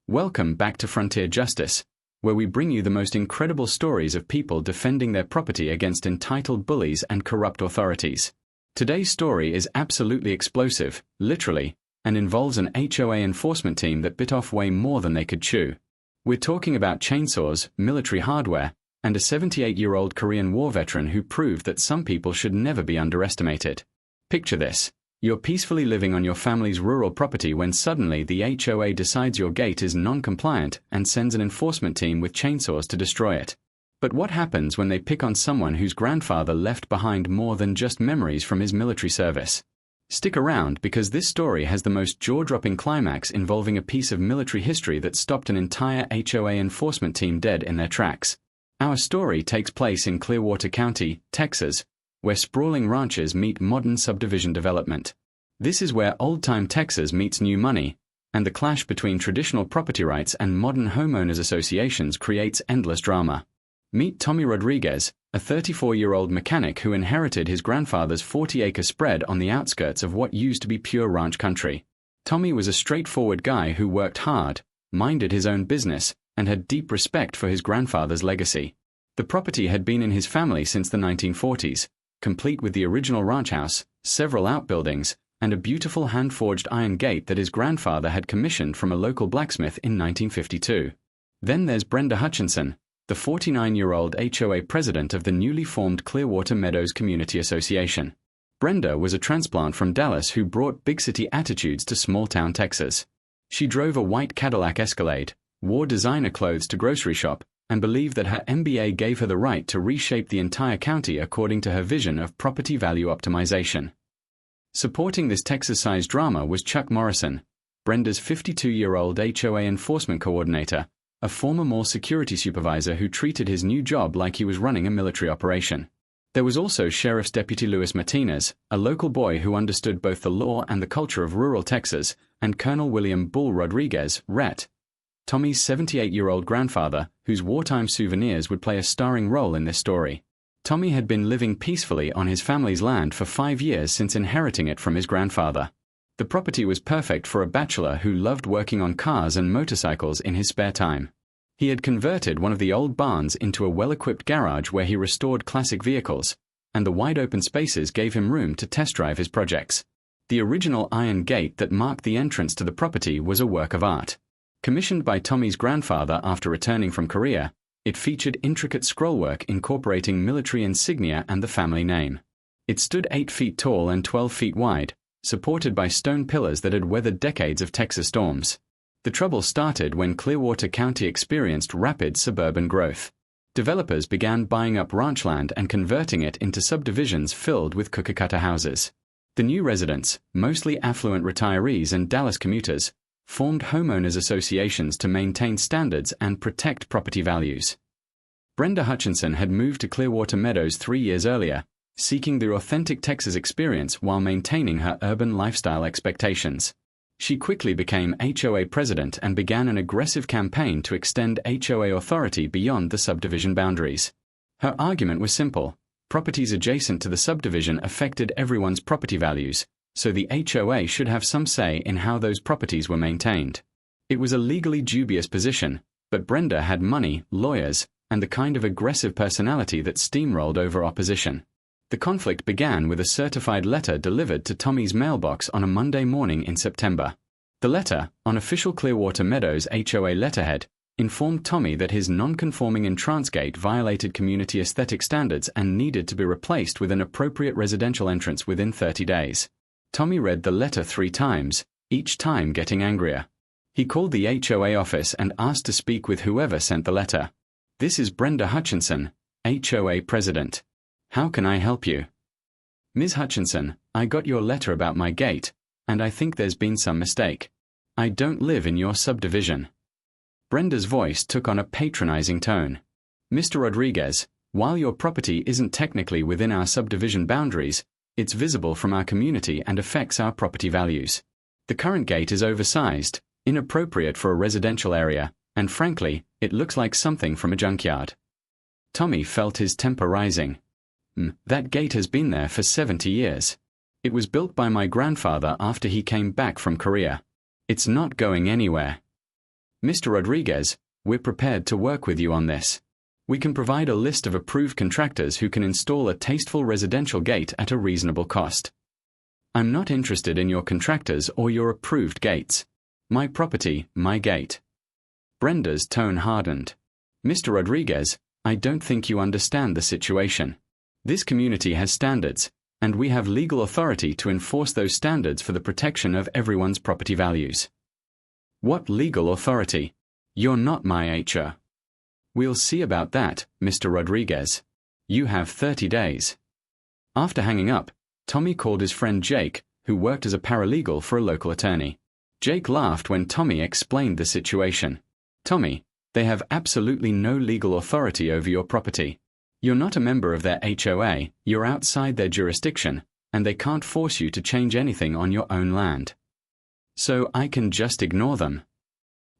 Welcome back to Frontier Justice, where we bring you the most incredible stories of people defending their property against entitled bullies and corrupt authorities. Today's story is absolutely explosive, literally, and involves an HOA enforcement team that bit off way more than they could chew. We're talking about chainsaws, military hardware, and a 78-year-old Korean War veteran who proved that some people should never be underestimated. Picture this. You're peacefully living on your family's rural property when suddenly the HOA decides your gate is non-compliant and sends an enforcement team with chainsaws to destroy it. But what happens when they pick on someone whose grandfather left behind more than just memories from his military service? Stick around because this story has the most jaw-dropping climax involving a piece of military history that stopped an entire HOA enforcement team dead in their tracks. Our story takes place in Clearwater County, Texas, where sprawling ranches meet modern subdivision development. This is where old-time Texas meets new money, and the clash between traditional property rights and modern homeowners associations creates endless drama. Meet Tommy Rodriguez, a 34-year-old mechanic who inherited his grandfather's 40-acre spread on the outskirts of what used to be pure ranch country. Tommy was a straightforward guy who worked hard, minded his own business, and had deep respect for his grandfather's legacy. The property had been in his family since the 1940s, complete with the original ranch house, several outbuildings, and a beautiful hand-forged iron gate that his grandfather had commissioned from a local blacksmith in 1952. Then there's Brenda Hutchinson, the 49-year-old HOA president of the newly formed Clearwater Meadows Community Association. Brenda was a transplant from Dallas who brought big-city attitudes to small-town Texas. She drove a white Cadillac Escalade, wore designer clothes to grocery shop, and believed that her MBA gave her the right to reshape the entire county according to her vision of property value optimization. Supporting this Texas-sized drama was Chuck Morrison, Brenda's 52-year-old HOA enforcement coordinator, a former mall security supervisor who treated his new job like he was running a military operation. There was also Sheriff's Deputy Luis Martinez, a local boy who understood both the law and the culture of rural Texas, and Colonel William Bull Rodriguez, Rhett, Tommy's 78-year-old grandfather, whose wartime souvenirs would play a starring role in this story. Tommy had been living peacefully on his family's land for 5 years since inheriting it from his grandfather. The property was perfect for a bachelor who loved working on cars and motorcycles in his spare time. He had converted one of the old barns into a well-equipped garage where he restored classic vehicles, and the wide-open spaces gave him room to test drive his projects. The original iron gate that marked the entrance to the property was a work of art. Commissioned by Tommy's grandfather after returning from Korea, it featured intricate scrollwork incorporating military insignia and the family name. It stood 8 feet tall and 12 feet wide, supported by stone pillars that had weathered decades of Texas storms. The trouble started when Clearwater County experienced rapid suburban growth. Developers began buying up ranch land and converting it into subdivisions filled with cookie-cutter houses. The new residents, mostly affluent retirees and Dallas commuters, formed homeowners associations to maintain standards and protect property values. Brenda Hutchinson had moved to Clearwater Meadows 3 years earlier, seeking the authentic Texas experience while maintaining her urban lifestyle expectations. She quickly became HOA president and began an aggressive campaign to extend HOA authority beyond the subdivision boundaries. Her argument was simple: properties adjacent to the subdivision affected everyone's property values, so the HOA should have some say in how those properties were maintained. It was a legally dubious position, but Brenda had money, lawyers, and the kind of aggressive personality that steamrolled over opposition. The conflict began with a certified letter delivered to Tommy's mailbox on a Monday morning in September. The letter, on official Clearwater Meadows HOA letterhead, informed Tommy that his non-conforming entrance gate violated community aesthetic standards and needed to be replaced with an appropriate residential entrance within 30 days. Tommy read the letter 3 times, each time getting angrier. He called the HOA office and asked to speak with whoever sent the letter. "This is Brenda Hutchinson, HOA president. How can I help you?" "Ms. Hutchinson, I got your letter about my gate, and I think there's been some mistake. I don't live in your subdivision." Brenda's voice took on a patronizing tone. "Mr. Rodriguez, while your property isn't technically within our subdivision boundaries, it's visible from our community and affects our property values. The current gate is oversized, inappropriate for a residential area, and frankly, it looks like something from a junkyard." Tommy felt his temper rising. That gate has been there for 70 years. It was built by my grandfather after he came back from Korea. It's not going anywhere." Mr. Rodriguez, we're prepared to work with you on this. We can provide a list of approved contractors who can install a tasteful residential gate at a reasonable cost. I'm not interested in your contractors or your approved gates. My property, my gate. Brenda's tone hardened. Mr. Rodriguez, I don't think you understand the situation. This community has standards, and we have legal authority to enforce those standards for the protection of everyone's property values. What legal authority? You're not my HOA. We'll see about that, Mr. Rodriguez. You have 30 days. After hanging up, Tommy called his friend Jake, who worked as a paralegal for a local attorney. Jake laughed when Tommy explained the situation. Tommy, they have absolutely no legal authority over your property. You're not a member of their HOA, you're outside their jurisdiction, and they can't force you to change anything on your own land. So I can just ignore them?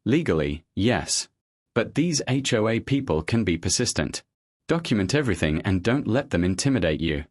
Legally, yes. But these HOA people can be persistent. Document everything and don't let them intimidate you.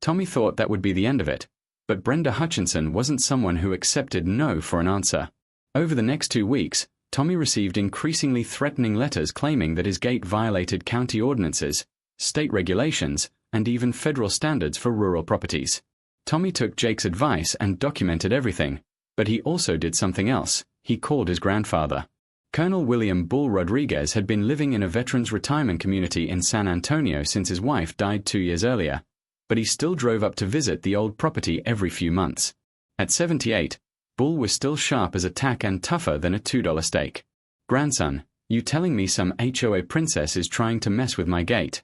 Tommy thought that would be the end of it, but Brenda Hutchinson wasn't someone who accepted no for an answer. Over the next 2 weeks, Tommy received increasingly threatening letters claiming that his gate violated county ordinances, state regulations, and even federal standards for rural properties. Tommy took Jake's advice and documented everything, but he also did something else. He called his grandfather. Colonel William Bull Rodriguez had been living in a veterans retirement community in San Antonio since his wife died 2 years earlier, but he still drove up to visit the old property every few months. At 78, Bull was still sharp as a tack and tougher than a $2 steak. Grandson, you telling me some HOA princess is trying to mess with my gate?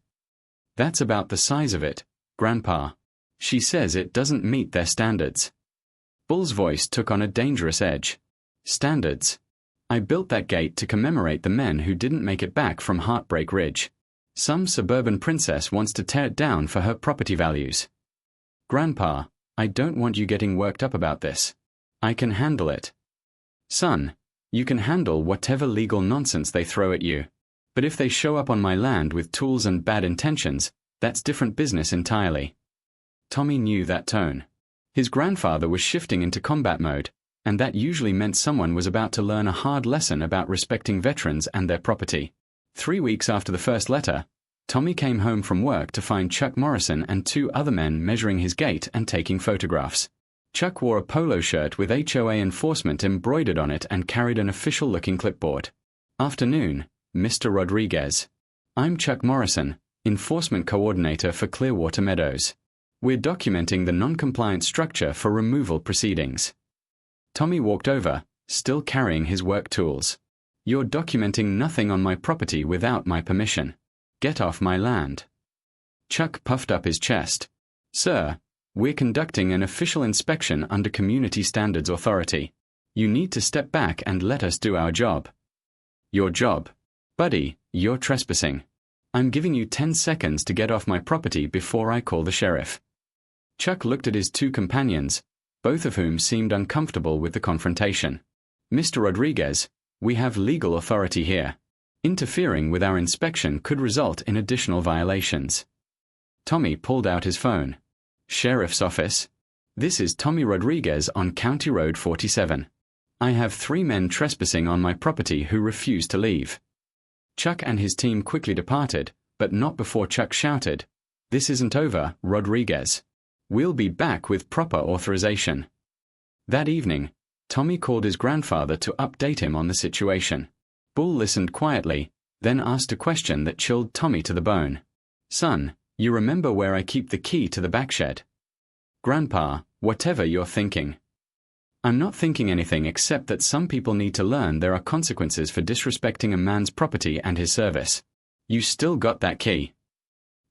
That's about the size of it, Grandpa. She says it doesn't meet their standards. Bull's voice took on a dangerous edge. Standards. I built that gate to commemorate the men who didn't make it back from Heartbreak Ridge. Some suburban princess wants to tear it down for her property values. Grandpa, I don't want you getting worked up about this. I can handle it. Son, you can handle whatever legal nonsense they throw at you. But if they show up on my land with tools and bad intentions, that's different business entirely. Tommy knew that tone. His grandfather was shifting into combat mode, and that usually meant someone was about to learn a hard lesson about respecting veterans and their property. 3 weeks after the first letter, Tommy came home from work to find Chuck Morrison and 2 other men measuring his gate and taking photographs. Chuck wore a polo shirt with HOA enforcement embroidered on it and carried an official-looking clipboard. Afternoon, Mr. Rodriguez. I'm Chuck Morrison, Enforcement Coordinator for Clearwater Meadows. We're documenting the non-compliant structure for removal proceedings. Tommy walked over, still carrying his work tools. You're documenting nothing on my property without my permission. Get off my land. Chuck puffed up his chest. Sir, we're conducting an official inspection under Community Standards Authority. You need to step back and let us do our job. Your job? Buddy, you're trespassing. I'm giving you 10 seconds to get off my property before I call the sheriff. Chuck looked at his 2 companions, both of whom seemed uncomfortable with the confrontation. Mr. Rodriguez, we have legal authority here. Interfering with our inspection could result in additional violations. Tommy pulled out his phone. Sheriff's office. This is Tommy Rodriguez on County Road 47. I have 3 men trespassing on my property who refuse to leave. Chuck and his team quickly departed, but not before Chuck shouted, This isn't over, Rodriguez. We'll be back with proper authorization. That evening, Tommy called his grandfather to update him on the situation. Bull listened quietly, then asked a question that chilled Tommy to the bone. Son, you remember where I keep the key to the back shed? Grandpa, whatever you're thinking. I'm not thinking anything except that some people need to learn there are consequences for disrespecting a man's property and his service. You still got that key.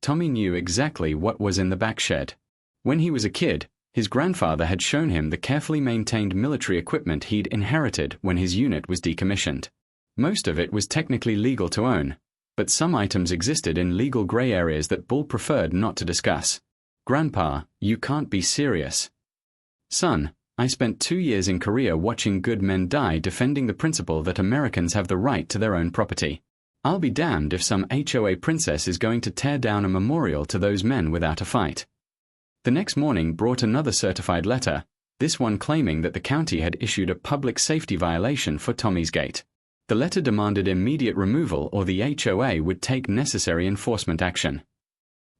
Tommy knew exactly what was in the back shed. When he was a kid, his grandfather had shown him the carefully maintained military equipment he'd inherited when his unit was decommissioned. Most of it was technically legal to own, but some items existed in legal gray areas that Bull preferred not to discuss. Grandpa, you can't be serious. Son, I spent 2 years in Korea watching good men die defending the principle that Americans have the right to their own property. I'll be damned if some HOA princess is going to tear down a memorial to those men without a fight. The next morning brought another certified letter, this one claiming that the county had issued a public safety violation for Tommy's gate. The letter demanded immediate removal or the HOA would take necessary enforcement action.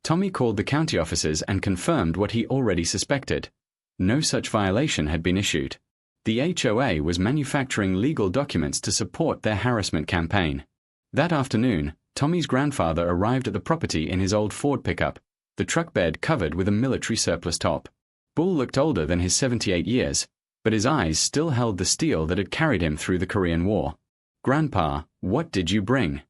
Tommy called the county officers and confirmed what he already suspected. No such violation had been issued. The HOA was manufacturing legal documents to support their harassment campaign. That afternoon, Tommy's grandfather arrived at the property in his old Ford pickup, the truck bed covered with a military surplus top. Bull looked older than his 78 years, but his eyes still held the steel that had carried him through the Korean War. "Grandpa, what did you bring?"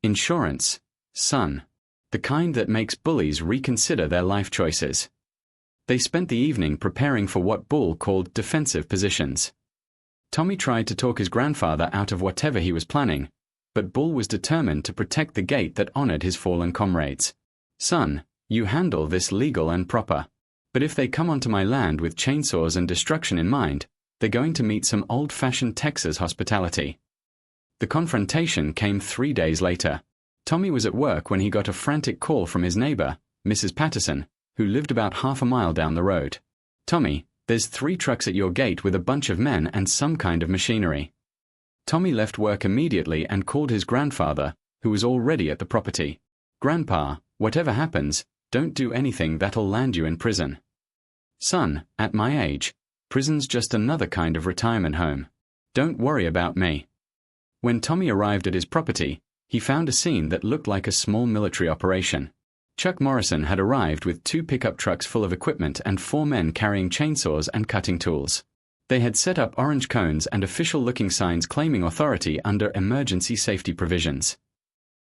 "Insurance, son. The kind that makes bullies reconsider their life choices." They spent the evening preparing for what Bull called defensive positions. Tommy tried to talk his grandfather out of whatever he was planning, but Bull was determined to protect the gate that honored his fallen comrades. "Son, you handle this legal and proper. But if they come onto my land with chainsaws and destruction in mind, they're going to meet some old-fashioned Texas hospitality." The confrontation came 3 days later. Tommy was at work when he got a frantic call from his neighbor, Mrs. Patterson, who lived about half a mile down the road. "Tommy, there's 3 trucks at your gate with a bunch of men and some kind of machinery." Tommy left work immediately and called his grandfather, who was already at the property. "Grandpa, whatever happens, don't do anything that'll land you in prison." "Son, at my age, prison's just another kind of retirement home. Don't worry about me." When Tommy arrived at his property, he found a scene that looked like a small military operation. Chuck Morrison had arrived with 2 pickup trucks full of equipment and 4 men carrying chainsaws and cutting tools. They had set up orange cones and official-looking signs claiming authority under emergency safety provisions.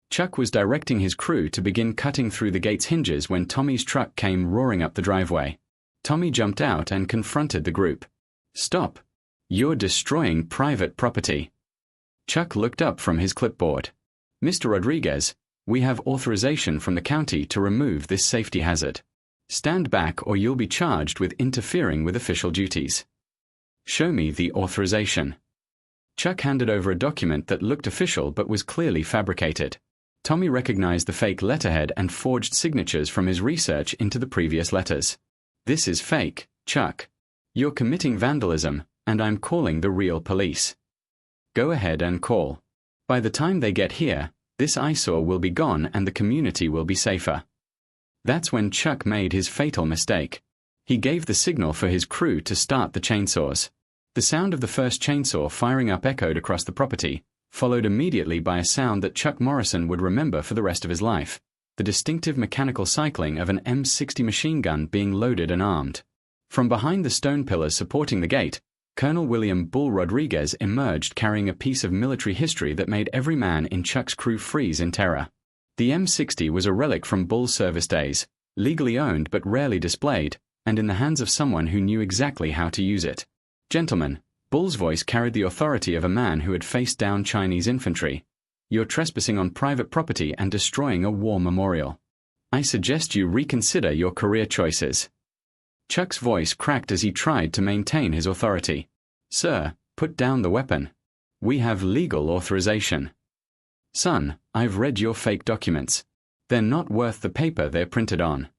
Chuck was directing his crew to begin cutting through the gate's hinges when Tommy's truck came roaring up the driveway. Tommy jumped out and confronted the group. "Stop! You're destroying private property." Chuck looked up from his clipboard. "Mr. Rodriguez, we have authorization from the county to remove this safety hazard. Stand back or you'll be charged with interfering with official duties." "Show me the authorization." Chuck handed over a document that looked official but was clearly fabricated. Tommy recognized the fake letterhead and forged signatures from his research into the previous letters. "This is fake, Chuck. You're committing vandalism, and I'm calling the real police." "Go ahead and call. By the time they get here, this eyesore will be gone and the community will be safer." That's when Chuck made his fatal mistake. He gave the signal for his crew to start the chainsaws. The sound of the first chainsaw firing up echoed across the property, followed immediately by a sound that Chuck Morrison would remember for the rest of his life: the distinctive mechanical cycling of an M60 machine gun being loaded and armed. From behind the stone pillars supporting the gate, Colonel William Bull Rodriguez emerged carrying a piece of military history that made every man in Chuck's crew freeze in terror. The M60 was a relic from Bull's service days, legally owned but rarely displayed, and in the hands of someone who knew exactly how to use it. "Gentlemen," Bull's voice carried the authority of a man who had faced down Chinese infantry. "You're trespassing on private property and destroying a war memorial. I suggest you reconsider your career choices." Chuck's voice cracked as he tried to maintain his authority. "Sir, put down the weapon. We have legal authorization." "Son, I've read your fake documents. They're not worth the paper they're printed on.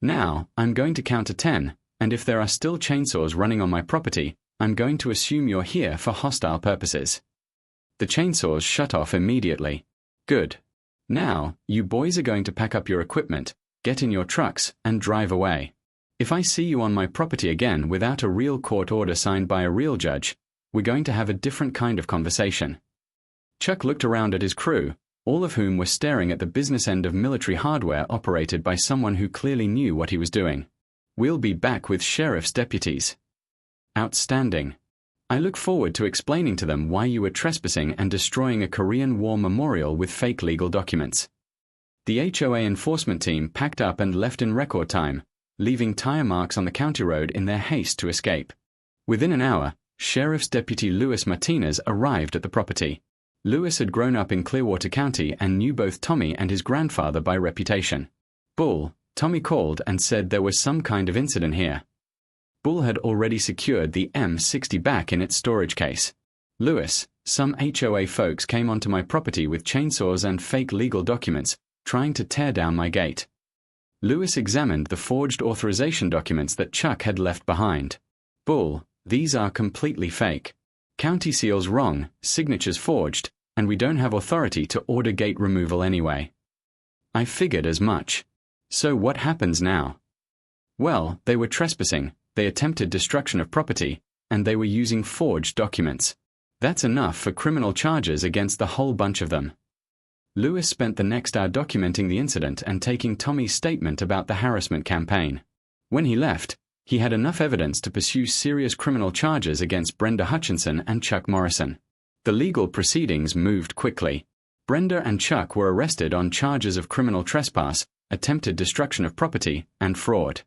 Now, I'm going to count to 10, and if there are still chainsaws running on my property, I'm going to assume you're here for hostile purposes." The chainsaws shut off immediately. "Good. Now, you boys are going to pack up your equipment, get in your trucks, and drive away. If I see you on my property again without a real court order signed by a real judge, we're going to have a different kind of conversation." Chuck looked around at his crew, all of whom were staring at the business end of military hardware operated by someone who clearly knew what he was doing. "We'll be back with sheriff's deputies." "Outstanding. I look forward to explaining to them why you were trespassing and destroying a Korean War memorial with fake legal documents." The HOA enforcement team packed up and left in record time, leaving tire marks on the county road in their haste to escape. Within an hour, Sheriff's Deputy Luis Martinez arrived at the property. Luis had grown up in Clearwater County and knew both Tommy and his grandfather by reputation. "Bull," Tommy called and said there was some kind of incident here. Bull had already secured the M60 back in its storage case. "Luis, some HOA folks came onto my property with chainsaws and fake legal documents, trying to tear down my gate." Luis examined the forged authorization documents that Chuck had left behind. "Bull, these are completely fake. County seals wrong, signatures forged, and we don't have authority to order gate removal anyway. I figured as much. So what happens now? Well, they were trespassing, they attempted destruction of property, and they were using forged documents. That's enough for criminal charges against the whole bunch of them. Lewis spent the next hour documenting the incident and taking Tommy's statement about the harassment campaign. When he left, he had enough evidence to pursue serious criminal charges against Brenda Hutchinson and Chuck Morrison. The legal proceedings moved quickly. Brenda and Chuck were arrested on charges of criminal trespass, attempted destruction of property, and fraud.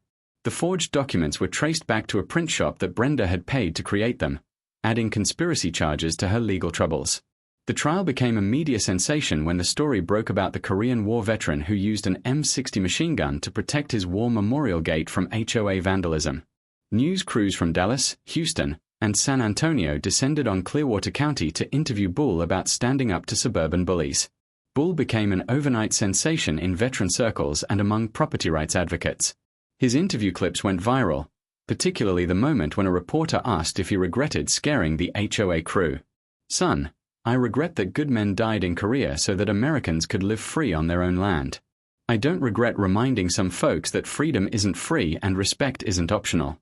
The forged documents were traced back to a print shop that Brenda had paid to create them, adding conspiracy charges to her legal troubles. The trial became a media sensation when the story broke about the Korean War veteran who used an M60 machine gun to protect his war memorial gate from HOA vandalism. News crews from Dallas, Houston, and San Antonio descended on Clearwater County to interview Bull about standing up to suburban bullies. Bull became an overnight sensation in veteran circles and among property rights advocates. His interview clips went viral, particularly the moment when a reporter asked if he regretted scaring the HOA crew. "Son, I regret that good men died in Korea so that Americans could live free on their own land. I don't regret reminding some folks that freedom isn't free and respect isn't optional."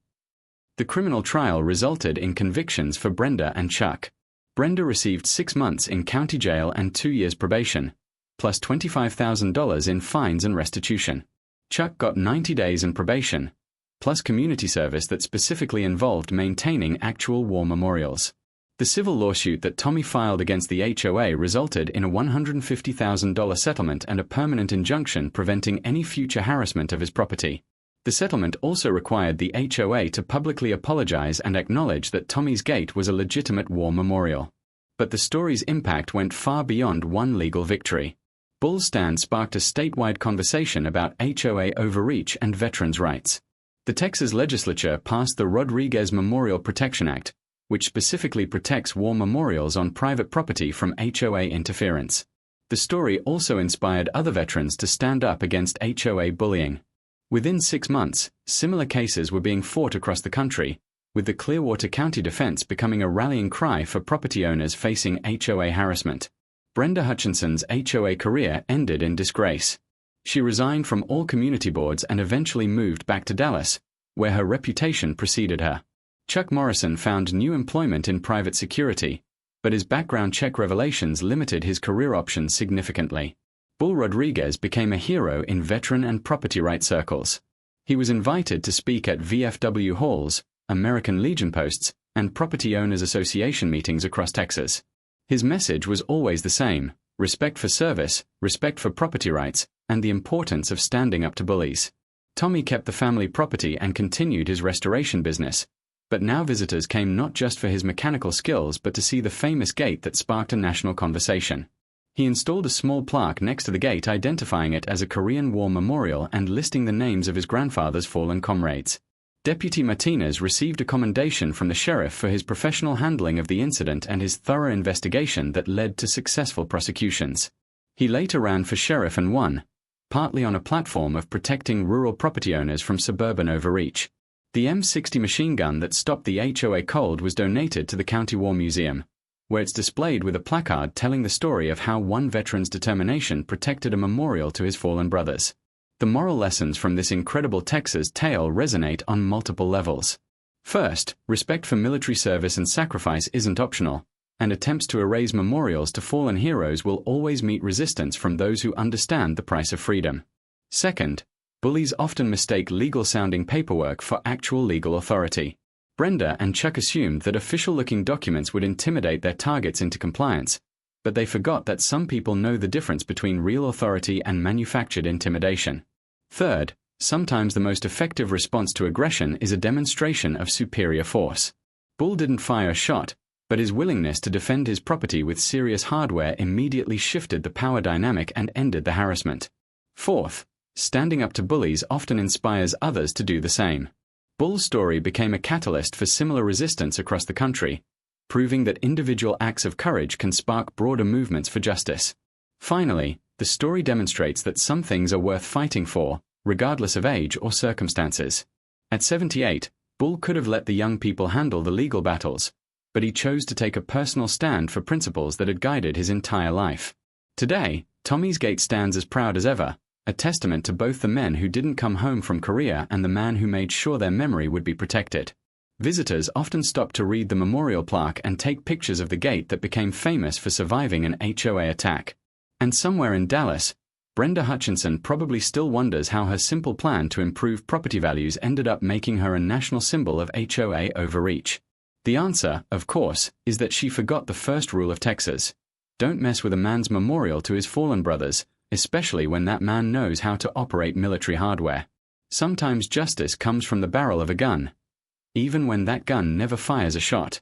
The criminal trial resulted in convictions for Brenda and Chuck. Brenda received 6 months in county jail and 2 years probation, plus $25,000 in fines and restitution. Chuck got 90 days in probation, plus community service that specifically involved maintaining actual war memorials. The civil lawsuit that Tommy filed against the HOA resulted in a $150,000 settlement and a permanent injunction preventing any future harassment of his property. The settlement also required the HOA to publicly apologize and acknowledge that Tommy's gate was a legitimate war memorial. But the story's impact went far beyond one legal victory. Bull's stand sparked a statewide conversation about HOA overreach and veterans' rights. The Texas legislature passed the Rodriguez Memorial Protection Act, which specifically protects war memorials on private property from HOA interference. The story also inspired other veterans to stand up against HOA bullying. Within 6 months, similar cases were being fought across the country, with the Clearwater County defense becoming a rallying cry for property owners facing HOA harassment. Brenda Hutchinson's HOA career ended in disgrace. She resigned from all community boards and eventually moved back to Dallas, where her reputation preceded her. Chuck Morrison found new employment in private security, but his background check revelations limited his career options significantly. Bull Rodriguez became a hero in veteran and property rights circles. He was invited to speak at VFW halls, American Legion posts, and Property Owners Association meetings across Texas. His message was always the same: respect for service, respect for property rights, and the importance of standing up to bullies. Tommy kept the family property and continued his restoration business. But now visitors came not just for his mechanical skills but to see the famous gate that sparked a national conversation. He installed a small plaque next to the gate identifying it as a Korean War memorial and listing the names of his grandfather's fallen comrades. Deputy Martinez received a commendation from the sheriff for his professional handling of the incident and his thorough investigation that led to successful prosecutions. He later ran for sheriff and won, partly on a platform of protecting rural property owners from suburban overreach. The M60 machine gun that stopped the HOA cold was donated to the County War Museum, where it's displayed with a placard telling the story of how one veteran's determination protected a memorial to his fallen brothers. The moral lessons from this incredible Texas tale resonate on multiple levels. First, respect for military service and sacrifice isn't optional, and attempts to erase memorials to fallen heroes will always meet resistance from those who understand the price of freedom. Second, bullies often mistake legal-sounding paperwork for actual legal authority. Brenda and Chuck assumed that official-looking documents would intimidate their targets into compliance, but they forgot that some people know the difference between real authority and manufactured intimidation. Third, sometimes the most effective response to aggression is a demonstration of superior force. Bull didn't fire a shot, but his willingness to defend his property with serious hardware immediately shifted the power dynamic and ended the harassment. Fourth, standing up to bullies often inspires others to do the same. Bull's story became a catalyst for similar resistance across the country, proving that individual acts of courage can spark broader movements for justice. Finally, the story demonstrates that some things are worth fighting for, regardless of age or circumstances. At 78, Bull could have let the young people handle the legal battles, but he chose to take a personal stand for principles that had guided his entire life. Today, Tommy's gate stands as proud as ever, a testament to both the men who didn't come home from Korea and the man who made sure their memory would be protected. Visitors often stop to read the memorial plaque and take pictures of the gate that became famous for surviving an HOA attack. And somewhere in Dallas, Brenda Hutchinson probably still wonders how her simple plan to improve property values ended up making her a national symbol of HOA overreach. The answer, of course, is that she forgot the first rule of Texas. Don't mess with a man's memorial to his fallen brothers, especially when that man knows how to operate military hardware. Sometimes justice comes from the barrel of a gun, even when that gun never fires a shot.